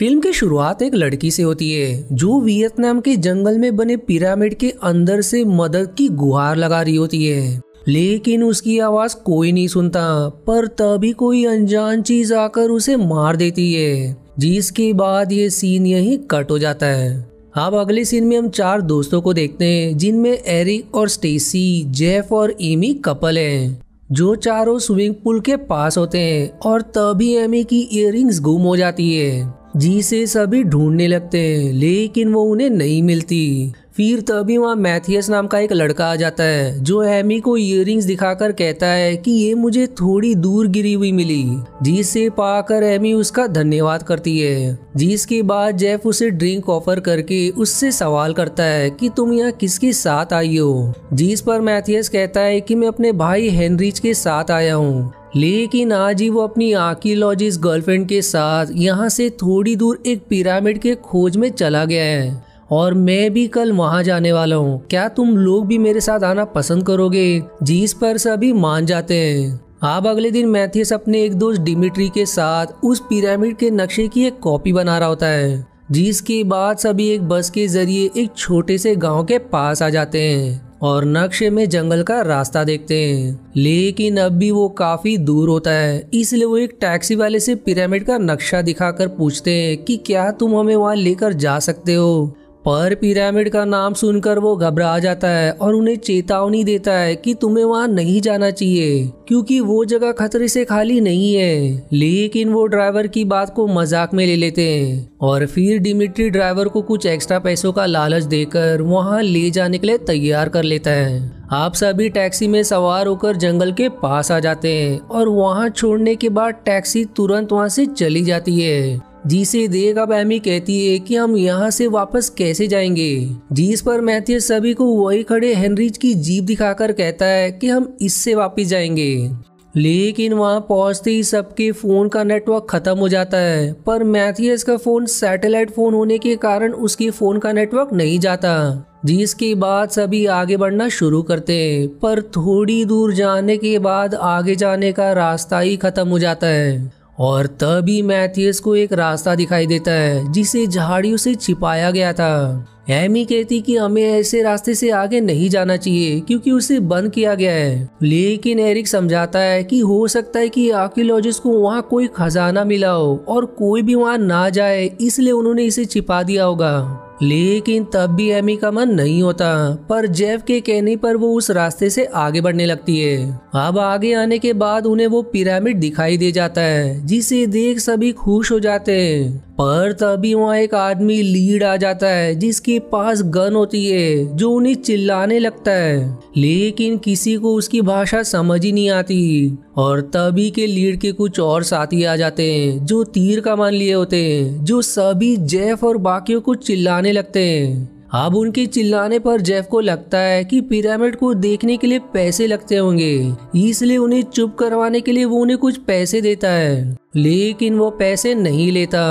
Film की शुरुआत एक लड़की से होती है जो वियतनाम के जंगल में बने पिरामिड के अंदर से मदद की गुहार लगा रही होती है, लेकिन उसकी आवाज कोई नहीं सुनता। पर तभी कोई अनजान चीज आकर उसे मार देती है, जिसके बाद ये सीन यहीं कट हो जाता है। अब अगले सीन में हम 4 दोस्तों को देखते हैं, जिनमें एरिक और स्टेसी, जेफ और एमी कपल हैं, जो चारों स्विमिंग पूल के पास होते हैं। और तभी एमी की इयररिंग्स गुम हो जाती है, जिसे सभी ढूंढने लगते हैं, लेकिन वो उन्हें नहीं मिलती। फिर तभी वहाँ मैथियस नाम का एक लड़का आ जाता है, जो एमी को इयररिंग्स दिखाकर कहता है कि ये मुझे थोड़ी दूर गिरी हुई मिली, जिसे पाकर एमी उसका धन्यवाद करती है। जिसके बाद जेफ उसे ड्रिंक ऑफर करके उससे सवाल करता है कि तुम यहाँ किसके साथ आई हो, जिस पर मैथियस कहता है कि मैं अपने भाई हेनरिच के साथ आया हूँ, लेकिन आज ही वो अपनी आर्कियोलॉजिस्ट गर्लफ्रेंड के साथ यहाँ से थोड़ी दूर एक पिरामिड के खोज में चला गया है, और मैं भी कल वहाँ जाने वाला हूँ। क्या तुम लोग भी मेरे साथ आना पसंद करोगे? जिस पर सभी मान जाते हैं। अब अगले दिन मैथियस अपने एक दोस्त डिमिट्री के साथ उस पिरामिड के नक्शे की एक कॉपी बना रहा होता है, जिसके बाद सभी एक बस के जरिए एक छोटे से गांव के पास आ जाते हैं और नक्शे में जंगल का रास्ता देखते हैं। लेकिन अब भी वो काफी दूर होता है, इसलिए वो एक टैक्सी वाले से पिरामिड का नक्शा दिखाकर पूछते हैं कि क्या तुम हमें वहाँ लेकर जा सकते हो। पर पिरामिड का नाम सुनकर वो घबरा जाता है और उन्हें चेतावनी देता है कि तुम्हें वहाँ नहीं जाना चाहिए, क्योंकि वो जगह खतरे से खाली नहीं है। लेकिन वो ड्राइवर की बात को मजाक में ले लेते हैं और फिर डिमिट्री ड्राइवर को कुछ एक्स्ट्रा पैसों का लालच देकर वहाँ ले जाने के लिए तैयार कर लेता है। आप सभी टैक्सी में सवार होकर जंगल के पास आ जाते हैं और वहाँ छोड़ने के बाद टैक्सी तुरंत वहाँ से चली जाती है, जिसे देख अब एमी कहती है कि हम यहाँ से वापस कैसे जाएंगे। जिस पर मैथियस सभी को वही खड़े हेनरिच की जीप दिखाकर कहता है कि हम इससे वापस जाएंगे। लेकिन वहाँ पहुँचते ही सबके फोन का नेटवर्क खत्म हो जाता है, पर मैथियस का फोन सैटेलाइट फोन होने के कारण उसके फोन का नेटवर्क नहीं जाता। जिसके बाद सभी आगे बढ़ना शुरू करते हैं, पर थोड़ी दूर जाने के बाद आगे जाने का रास्ता ही खत्म हो जाता है और तभी मैथियस को एक रास्ता दिखाई देता है, जिसे झाड़ियों से छिपाया गया था। एमी कहती कि हमें ऐसे रास्ते से आगे नहीं जाना चाहिए क्योंकि उसे बंद किया गया है, लेकिन एरिक समझाता है कि हो सकता है कि आर्कियोलॉजिस्ट को वहाँ कोई खजाना मिला हो और कोई भी वहाँ ना जाए, इसलिए उन्होंने इसे छिपा दिया होगा। लेकिन तब भी एमी का मन नहीं होता, पर जेफ के कहने पर वो उस रास्ते से आगे बढ़ने लगती है। अब आगे आने के बाद उन्हें वो पिरामिड दिखाई दे जाता है, जिसे देख सभी खुश हो जाते हैं। पर तभी वहाँ एक आदमी लीड आ जाता है, जिसके पास गन होती है, जो उन्हें चिल्लाने लगता है, लेकिन किसी को उसकी भाषा समझ ही नहीं आती। और तभी के लीड के कुछ और साथी आ जाते हैं, जो तीर कमान लिए होते हैं, जो सभी जेफ और बाकियों को चिल्लाने लगते हैं। अब उनके चिल्लाने पर जेफ को लगता है कि पिरामिड को देखने के लिए पैसे लगते होंगे, इसलिए उन्हें चुप करवाने के लिए वो उन्हें कुछ पैसे देता है, लेकिन वो पैसे नहीं लेता।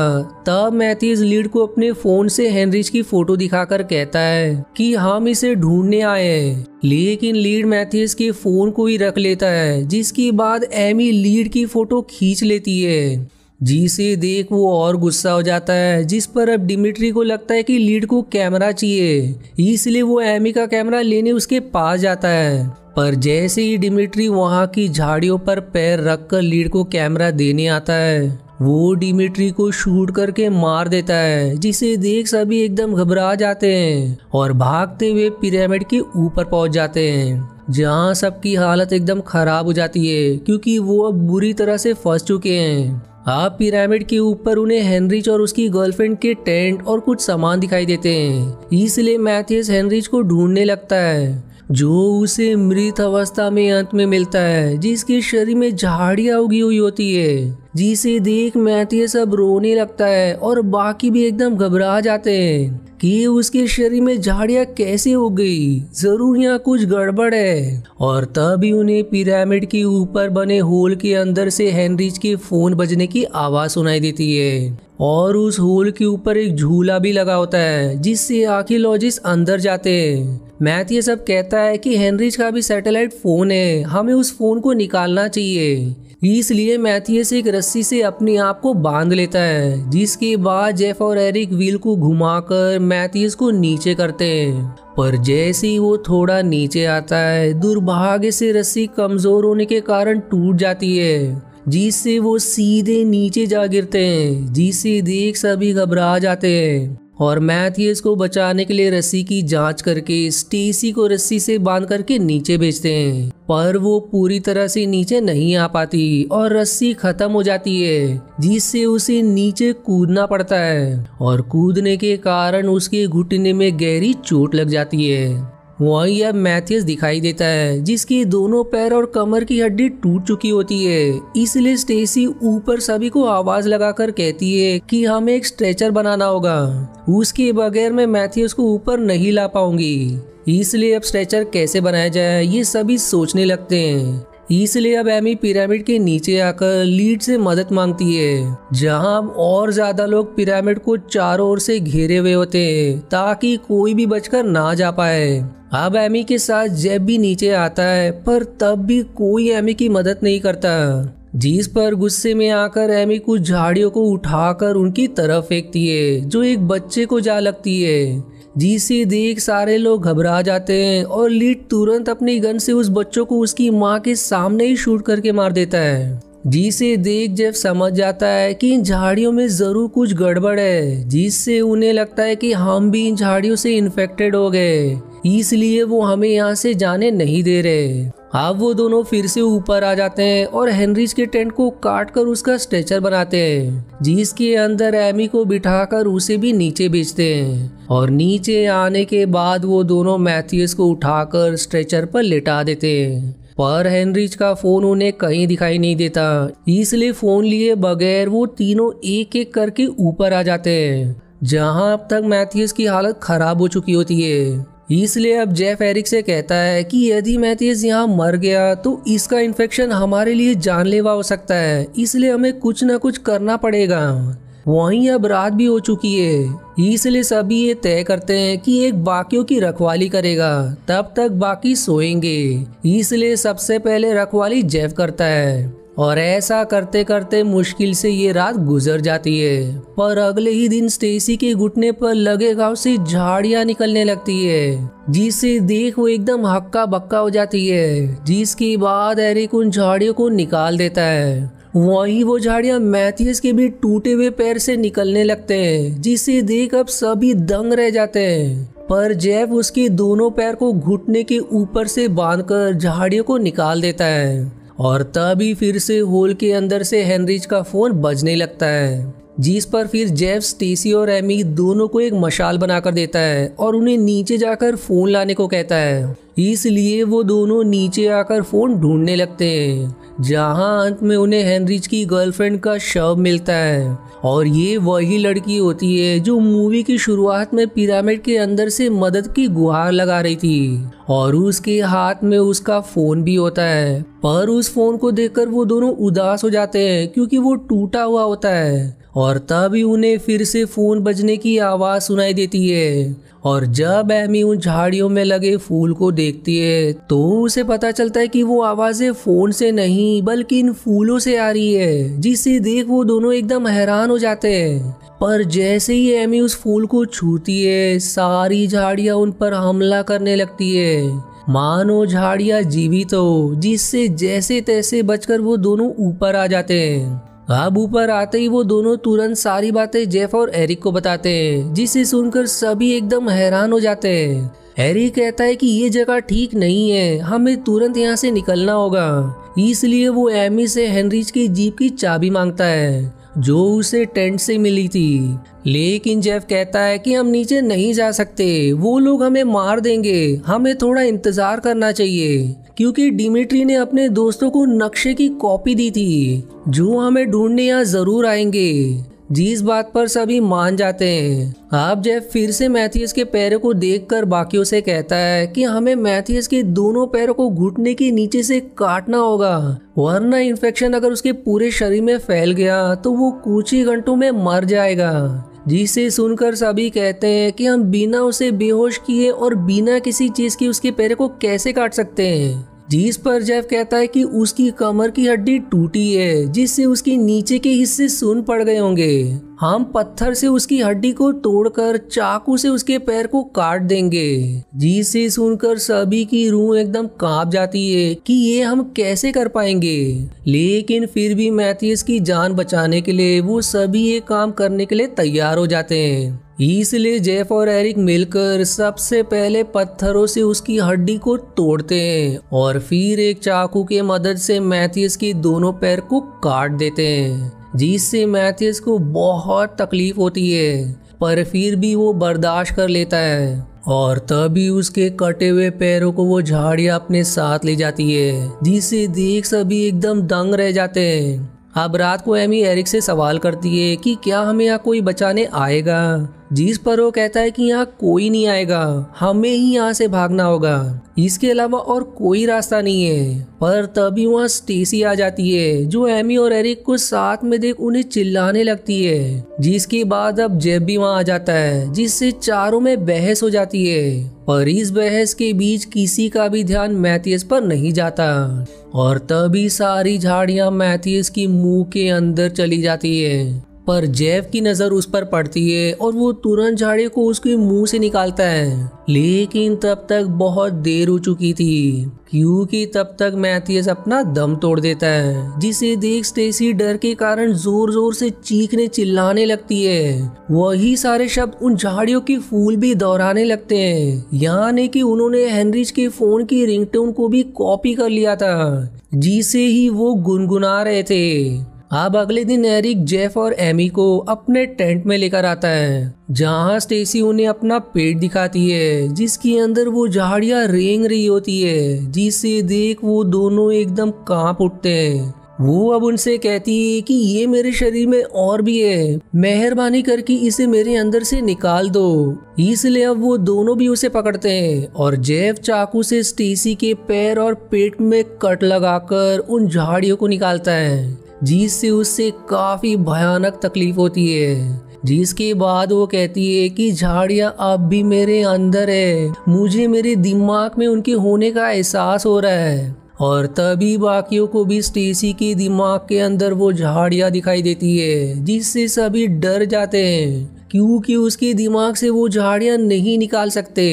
तब मैथियस लीड को अपने फोन से हेनरिच की फोटो दिखाकर कहता है कि हम इसे ढूंढने आए हैं, लेकिन लीड मैथियस के फोन को ही रख लेता है। जिसके बाद एमी लीड की फोटो खींच लेती है, जिसे देख वो और गुस्सा हो जाता है। जिस पर अब डिमिट्री को लगता है कि लीड को कैमरा चाहिए, इसलिए वो एमी का कैमरा लेने उसके पास जाता है। पर जैसे ही डिमिट्री वहाँ की झाड़ियों पर पैर रखकर लीड को कैमरा देने आता है, वो डिमिट्री को शूट करके मार देता है, जिसे देख सभी एकदम घबरा जाते हैं और भागते हुए पिरामिड के ऊपर पहुंच जाते हैं, जहाँ सबकी हालत एकदम खराब हो जाती है क्योंकि वो अब बुरी तरह से फंस चुके हैं। अब पिरामिड के ऊपर उन्हें हेनरिच और उसकी गर्लफ्रेंड के टेंट और कुछ सामान दिखाई देते हैं, इसलिए मैथियस हेनरिच को ढूंढने लगता है, जो उसे मृत अवस्था में अंत में मिलता है, जिसके शरीर में झाड़ियां उगी हुई होती है। जिसे देख मैथियस अब रोने लगता है और बाकी भी एकदम घबरा जाते हैं कि उसके शरीर में झाड़ियां कैसे हो गई, जरूर यहाँ कुछ गड़बड़ है। और तभी उन्हें पिरामिड के ऊपर बने होल के अंदर से हेनरिच के फोन बजने की आवाज सुनाई देती है, और उस होल के ऊपर एक झूला भी लगा होता है, जिससे आर्कियोलॉजिस्ट अंदर जाते हैं। मैथियस अब कहता है कि हेनरिच का भी सैटेलाइट फोन है, हमें उस फोन को निकालना चाहिए। इसलिए मैथियस एक रस्सी से अपने आप को बांध लेता है, जिसके बाद जेफ और एरिक व्हील को घुमाकर मैथियस को नीचे करते हैं। पर जैसे ही वो थोड़ा नीचे आता है, दुर्भाग्य से रस्सी कमजोर होने के कारण टूट जाती है, जिससे वो सीधे नीचे जा गिरते हैं, जिसे देख सभी घबरा जाते हैं और मैथियस को बचाने के लिए रस्सी की जांच करके स्टेसी को रस्सी से बांध करके नीचे भेजते हैं। पर वो पूरी तरह से नीचे नहीं आ पाती और रस्सी खत्म हो जाती है, जिससे उसे नीचे कूदना पड़ता है और कूदने के कारण उसके घुटने में गहरी चोट लग जाती है। वहीं अब मैथियस दिखाई देता है, जिसके दोनों पैर और कमर की हड्डी टूट चुकी होती है। इसलिए स्टेसी ऊपर सभी को आवाज लगाकर कहती है कि हमें एक स्ट्रेचर बनाना होगा, उसके बगैर मैं मैथियस को ऊपर नहीं ला पाऊंगी। इसलिए अब स्ट्रेचर कैसे बनाया जाए ये सभी सोचने लगते हैं। इसलिए अब एमी पिरामिड के नीचे आकर लीड से मदद मांगती है, जहां और ज्यादा लोग पिरामिड को चारों ओर से घेरे हुए होते हैं ताकि कोई भी बचकर ना जा पाए। अब एमी के साथ जेब भी नीचे आता है, पर तब भी कोई एमी की मदद नहीं करता, जिस पर गुस्से में आकर एमी कुछ झाड़ियों को उठाकर उनकी तरफ फेंकती है, जो एक बच्चे को जा लगती है, जिसे देख सारे लोग घबरा जाते हैं और लीड तुरंत अपनी गन से उस बच्चों को उसकी माँ के सामने ही शूट करके मार देता है, जिसे देख जेफ समझ जाता है कि इन झाड़ियों में जरूर कुछ गड़बड़ है, जिससे उन्हें लगता है कि हम भी इन झाड़ियों से इन्फेक्टेड हो गए, इसलिए वो हमें यहाँ से जाने नहीं दे रहे। अब वो दोनों फिर से ऊपर आ जाते हैं और हेनरिच के टेंट को काट कर उसका स्ट्रेचर बनाते हैं, जिसके अंदर एमी को बिठाकर उसे भी नीचे भेजते हैं और नीचे आने के बाद वो दोनों मैथियस को उठाकर स्ट्रेचर पर लेटा देते हैं। पर हेनरिच का फोन उन्हें कहीं दिखाई नहीं देता, इसलिए फोन लिए बगैर वो तीनों एक एक करके ऊपर आ जाते हैं, जहां अब तक मैथियस की हालत खराब हो चुकी होती है। इसलिए अब जेफ एरिक से कहता है कि यदि मैथियस यहाँ मर गया तो इसका इन्फेक्शन हमारे लिए जानलेवा हो सकता है, इसलिए हमें कुछ न कुछ करना पड़ेगा। वहीं अब रात भी हो चुकी है, इसलिए सभी ये तय करते हैं कि एक बाकियों की रखवाली करेगा, तब तक बाकी सोएंगे। इसलिए सबसे पहले रखवाली जेफ करता है और ऐसा करते करते मुश्किल से ये रात गुजर जाती है। पर अगले ही दिन स्टेसी के घुटने पर लगे घाव से झाड़ियां निकलने लगती है, जिसे देख वो एकदम हक्का बक्का हो जाती है, जिसके बाद एरिक उन झाड़ियों को निकाल देता है। वहीं वो झाड़ियां मैथियस के भी टूटे हुए पैर से निकलने लगते हैं, जिसे देख अब सभी दंग रह जाते हैं। पर जेफ उसके दोनों पैर को घुटने के ऊपर से बांधकर झाड़ियों को निकाल देता है और तभी फिर से होल के अंदर से हेनरिच का फोन बजने लगता है, जिस पर फिर जेफ स्टेसी और एमी दोनों को एक मशाल बनाकर देता है और उन्हें नीचे जाकर फोन लाने को कहता है। इसलिए वो दोनों नीचे आकर फोन ढूंढने लगते हैं, जहां अंत में उन्हें हेनरिच की गर्लफ्रेंड का शव मिलता है और ये वही लड़की होती है जो मूवी की शुरुआत में पिरामिड के अंदर से मदद की गुहार लगा रही थी और उसके हाथ में उसका फोन भी होता है। पर उस फोन को देखकर वो दोनों उदास हो जाते हैं क्योंकि वो टूटा हुआ होता है और तभी उन्हें फिर से फोन बजने की आवाज सुनाई देती है और जब एमी उन झाड़ियों में लगे फूल को देखती है तो उसे पता चलता है कि वो आवाजें फोन से नहीं बल्कि इन फूलों से आ रही है, जिसे देख वो दोनों एकदम हैरान हो जाते हैं। पर जैसे ही एमी उस फूल को छूती है, सारी झाड़ियां उन पर हमला करने लगती है, मानो झाड़ियां जीवित हो, जिससे जैसे तैसे बचकर वो दोनों ऊपर आ जाते हैं। अब ऊपर आते ही वो दोनों तुरंत सारी बातें जेफ और एरिक को बताते हैं, जिसे सुनकर सभी एकदम हैरान हो जाते हैं। एरिक कहता है कि ये जगह ठीक नहीं है, हमें तुरंत यहाँ से निकलना होगा। इसलिए वो एमी से हेनरिच की जीप की चाबी मांगता है, जो उसे टेंट से मिली थी। लेकिन जेफ कहता है कि हम नीचे नहीं जा सकते, वो लोग हमें मार देंगे, हमें थोड़ा इंतजार करना चाहिए, क्योंकि डिमिट्री ने अपने दोस्तों को नक्शे की कॉपी दी थी जो हमें ढूंढने यहाँ जरूर आएंगे, जिस बात पर सभी मान जाते हैं। अब जेफ फिर से मैथियस के पैरों को देखकर बाकियों से कहता है कि हमें मैथियस के दोनों पैरों को घुटने के नीचे से काटना होगा, वरना इन्फेक्शन अगर उसके पूरे शरीर में फैल गया तो वो कुछ ही घंटों में मर जाएगा। जिसे सुनकर सभी कहते हैं कि हम बिना उसे बेहोश किए और बिना किसी चीज की उसके पैर को कैसे काट सकते हैं, जिस पर जेफ कहता है कि उसकी कमर की हड्डी टूटी है जिससे उसके नीचे के हिस्से सुन्न पड़ गए होंगे। हम पत्थर से उसकी हड्डी को तोड़कर चाकू से उसके पैर को काट देंगे। जिसे सुनकर सभी की रूह एकदम कांप जाती है कि ये हम कैसे कर पाएंगे, लेकिन फिर भी मैथियस की जान बचाने के लिए वो सभी ये काम करने के लिए तैयार हो जाते हैं। इसलिए जेफ और एरिक मिलकर सबसे पहले पत्थरों से उसकी हड्डी को तोड़ते हैं और फिर एक चाकू के मदद से मैथियस के दोनों पैर को काट देते हैं, जिससे मैथियस को बहुत तकलीफ होती है, पर फिर भी वो बर्दाश्त कर लेता है। और तभी उसके कटे हुए पैरों को वो झाड़ियां अपने साथ ले जाती है, जिसे देख सभी एकदम दंग रह जाते हैं। अब रात को एमी एरिक से सवाल करती है कि क्या हमें यहाँ कोई बचाने आएगा, जिस पर वो कहता है कि यहाँ कोई नहीं आएगा, हमें ही यहाँ से भागना होगा, इसके अलावा और कोई रास्ता नहीं है। पर तभी वहाँ स्टेसी आ जाती है जो एमी और एरिक को साथ में देख उन्हें चिल्लाने लगती है, जिसके बाद अब जेफ भी वहाँ आ जाता है, जिससे चारों में बहस हो जाती है। पर इस बहस के बीच किसी का भी ध्यान मैथियस पर नहीं जाता और तभी सारी झाड़ियां मैथियस की मुंह के अंदर चली जाती है। पर जेफ की नजर उस पर पड़ती है और वो तुरंत झाड़ी को उसके मुंह से निकालता है, लेकिन तब तक बहुत देर हो चुकी थी, क्योंकि तब तक मैथियस अपना दम तोड़ देता है, जिसे देख स्टेसी डर के कारण जोर जोर से चीखने चिल्लाने लगती है। वही सारे शब्द उन झाड़ियों के फूल भी दोहराने लगते हैं, यानी कि उन्होंने हेनरिच के फोन की रिंगटोन को भी कॉपी कर लिया था, जिसे ही वो गुनगुना रहे थे। अब अगले दिन एरिक जेफ और एमी को अपने टेंट में लेकर आता है, जहां स्टेसी उन्हें अपना पेट दिखाती है, जिसके अंदर वो झाड़ियां रेंग रही होती है, जिसे देख वो दोनों एकदम कांप उठते हैं। वो अब उनसे कहती है कि ये मेरे शरीर में और भी है, मेहरबानी करके इसे मेरे अंदर से निकाल दो। इसलिए अब वो दोनों भी उसे पकड़ते हैं और जेफ चाकू से स्टेसी के पैर और पेट में कट लगाकर उन झाड़ियों को निकालता है, जिससे उससे काफी भयानक तकलीफ होती है। जिसके बाद वो कहती है कि झाड़ियां अब भी मेरे अंदर है, मुझे मेरे दिमाग में उनके होने का एहसास हो रहा है। और तभी बाकियों को भी स्टेसी के दिमाग के अंदर वो झाड़ियां दिखाई देती है, जिससे सभी डर जाते हैं, क्योंकि उसके दिमाग से वो झाड़ियां नहीं निकाल सकते,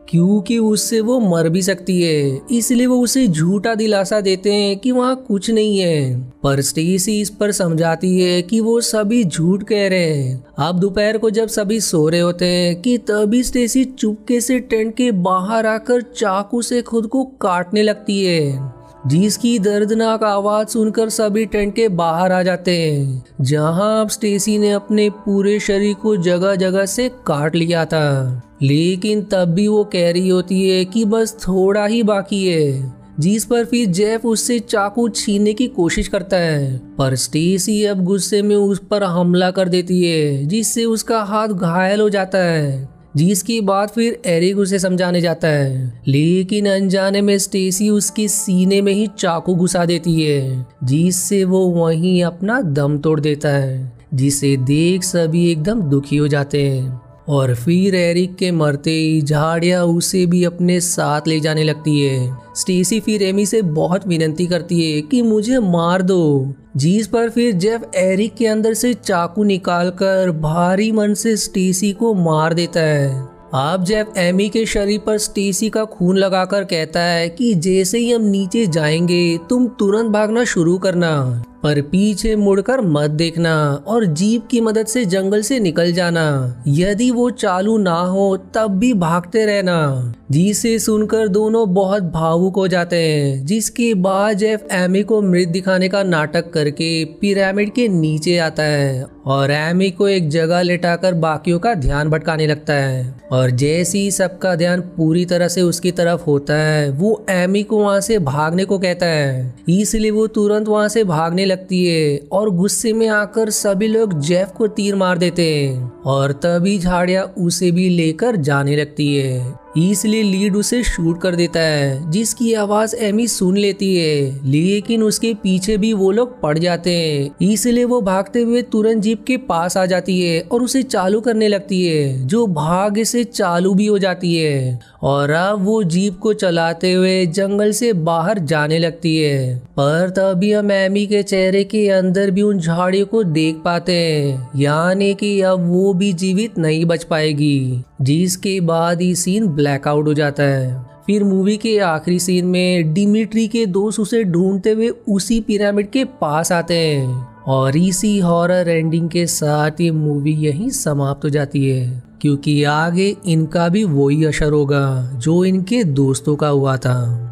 क्योंकि उससे वो मर भी सकती है। इसलिए वो उसे झूठा दिलासा देते हैं कि वहाँ कुछ नहीं है, पर स्टेसी इस पर समझाती है कि वो सभी झूठ कह रहे हैं। अब दोपहर को जब सभी सो रहे होते हैं कि तभी स्टेसी चुपके से टेंट के बाहर आकर चाकू से खुद को काटने लगती है, जिसकी दर्दनाक आवाज सुनकर सभी टेंट के बाहर आ जाते हैं, जहां अब स्टेसी ने अपने पूरे शरीर को जगह जगह से काट लिया था। लेकिन तब भी वो कह रही होती है कि बस थोड़ा ही बाकी है, जिस पर फिर जेफ उससे चाकू छीनने की कोशिश करता है, पर स्टेसी अब गुस्से में उस पर हमला कर देती है, जिससे उसका हाथ घायल हो जाता है। जिसके बाद फिर एरिक उसे समझाने जाता है, लेकिन अनजाने में स्टेसी उसके सीने में ही चाकू घुसा देती है, जिससे वो वहीं अपना दम तोड़ देता है, जिसे देख सभी एकदम दुखी हो जाते हैं। और फिर एरिक के मरते ही झाड़ियां उसे भी अपने साथ ले जाने लगती है। स्टेसी फिर एमी से बहुत विनती करती है कि मुझे मार दो, जिस पर फिर जेफ एरिक के अंदर से चाकू निकालकर भारी मन से स्टेसी को मार देता है। अब जेफ एमी के शरीर पर स्टेसी का खून लगाकर कहता है कि जैसे ही हम नीचे जाएंगे तुम तुरंत भागना शुरू करना, पर पीछे मुड़कर मत देखना और जीप की मदद से जंगल से निकल जाना। यदि वो चालू ना हो तब भी भागते रहना। जिसे सुनकर दोनों बहुत भावुक हो जाते हैं, जिसके बाद जेफ एमी को मृत दिखाने का नाटक करके पिरामिड के नीचे आता है और एमी को एक जगह लेटाकर बाकियों का ध्यान भटकाने लगता है। और जैसे ही सबका ध्यान पूरी तरह से उसकी तरफ होता है, वो एमी को वहां से भागने को कहता है। इसलिए वो तुरंत वहां से भागने लगती है और गुस्से में आकर सभी लोग जेफ को तीर मार देते हैं और तभी झाड़ियां उसे भी लेकर जाने लगती है। इसलिए लीड उसे शूट कर देता है, जिसकी आवाज एमी सुन लेती है, लेकिन उसके पीछे भी वो लोग पड़ जाते हैं। इसलिए वो भागते हुए तुरंत जीप के पास आ जाती है और उसे चालू करने लगती है, जो भाग्य से चालू भी हो जाती है। और अब वो जीप को चलाते हुए जंगल से बाहर जाने लगती है। पर तभी हम एमी के चेहरे के अंदर भी उन झाड़ियों को देख पाते हैं, यानी कि अब वो भी जीवित नहीं बच पाएगी। जिसके बाद ये सीन ब्लैकआउट हो जाता है। फिर मूवी के आखिरी सीन में डिमिट्री के दोस्त उसे ढूंढते हुए उसी पिरामिड के पास आते हैं। और इसी हॉरर एंडिंग के साथ ये मूवी यहीं समाप्त हो जाती है, क्योंकि आगे इनका भी वही असर होगा जो इनके दोस्तों का हुआ था।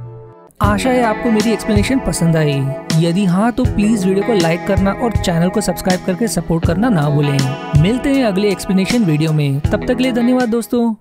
आशा है आपको मेरी एक्सप्लेनेशन पसंद आई। यदि हाँ तो प्लीज वीडियो को लाइक करना और चैनल को सब्सक्राइब करके सपोर्ट करना ना भूलें। मिलते हैं अगले एक्सप्लेनेशन वीडियो में, तब तक के लिए धन्यवाद दोस्तों।